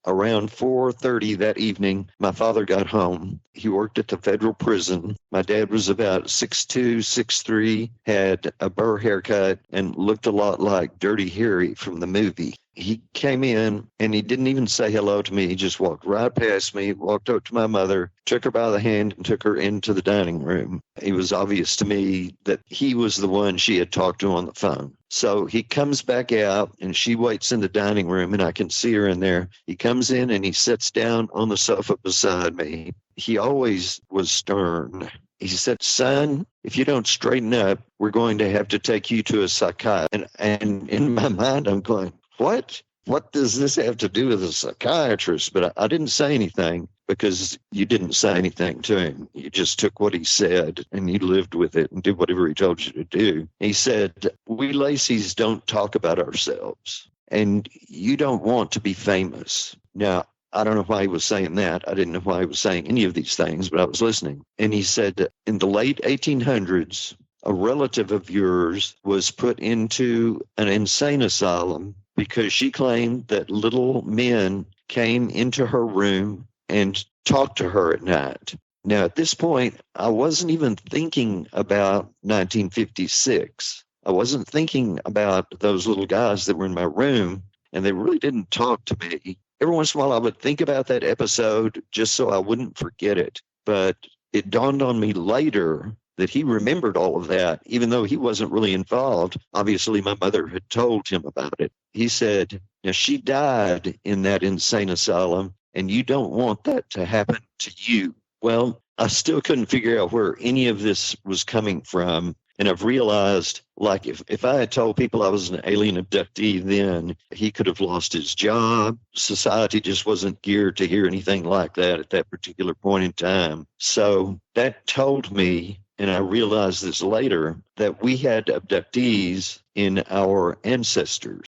around 4:30 that evening, my father got home. He worked at the federal prison. My dad was about 6'2", 6'3", had a burr haircut, and looked a lot like Dirty Harry from the movie. He came in, and he didn't even say hello to me. He just walked right past me, walked up to my mother, took her by the hand, and took her into the dining room. It was obvious to me that he was the one she had talked to on the phone. So he comes back out, and she waits in the dining room, and I can see her in there. He comes in, and he sits down on the sofa beside me. He always was stern. He said, "Son, if you don't straighten up, we're going to have to take you to a psychiatrist." And in my mind, I'm going, what? What does this have to do with a psychiatrist? But I didn't say anything because you didn't say anything to him. You just took what he said and you lived with it and did whatever he told you to do. He said, "We Lacey's don't talk about ourselves, and you don't want to be famous." Now, I don't know why he was saying that. I didn't know why he was saying any of these things, but I was listening. And he said, in the late 1800s, a relative of yours was put into an insane asylum because she claimed that little men came into her room and talked to her at night. Now, at this point, I wasn't even thinking about 1956. I wasn't thinking about those little guys that were in my room, and they really didn't talk to me. Every once in a while, I would think about that episode just so I wouldn't forget it. But it dawned on me later that he remembered all of that, even though he wasn't really involved. Obviously, my mother had told him about it. He said, "Now, she died in that insane asylum, and you don't want that to happen to you." Well, I still couldn't figure out where any of this was coming from. And I've realized, like, if I had told people I was an alien abductee then, he could have lost his job. Society just wasn't geared to hear anything like that at that particular point in time. So that told me, and I realized this later, that we had abductees in our ancestors.